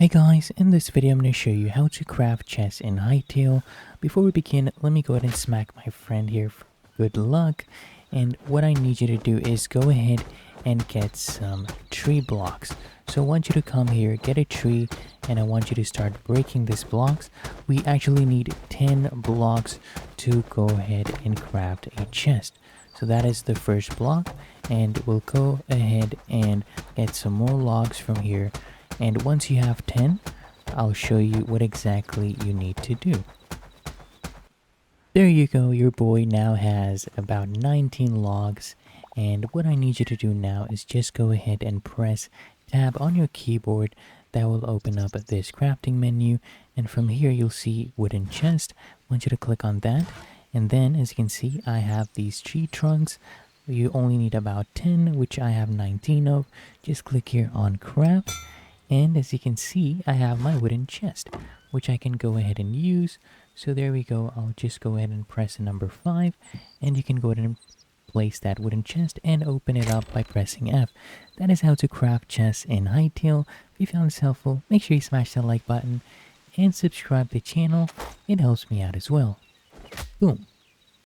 Hey guys, in this video I'm going to show you how to craft chests in Hytale. Before we begin, let me go ahead and smack my friend here for good luck. And what I need you to do is go ahead and get some tree blocks. So I want you to come here, get a tree, and I want you to start breaking these blocks. We actually need 10 blocks to go ahead and craft a chest. So that is the first block, and we'll go ahead and get some more logs from here. And once you have 10, I'll show you what exactly you need to do. There you go, your boy now has about 19 logs. And what I need you to do now is just go ahead and press tab on your keyboard. That will open up this crafting menu. And from here you'll see wooden chest. I want you to click on that. And then as you can see, I have these tree trunks. You only need about 10, which I have 19 of. Just click here on craft. And as you can see, I have my wooden chest, which I can go ahead and use. So there we go. I'll just go ahead and press the number 5. And you can go ahead and place that wooden chest and open it up by pressing F. That is how to craft chests in Hytale. If you found this helpful, make sure you smash that like button and subscribe to the channel. It helps me out as well. Boom.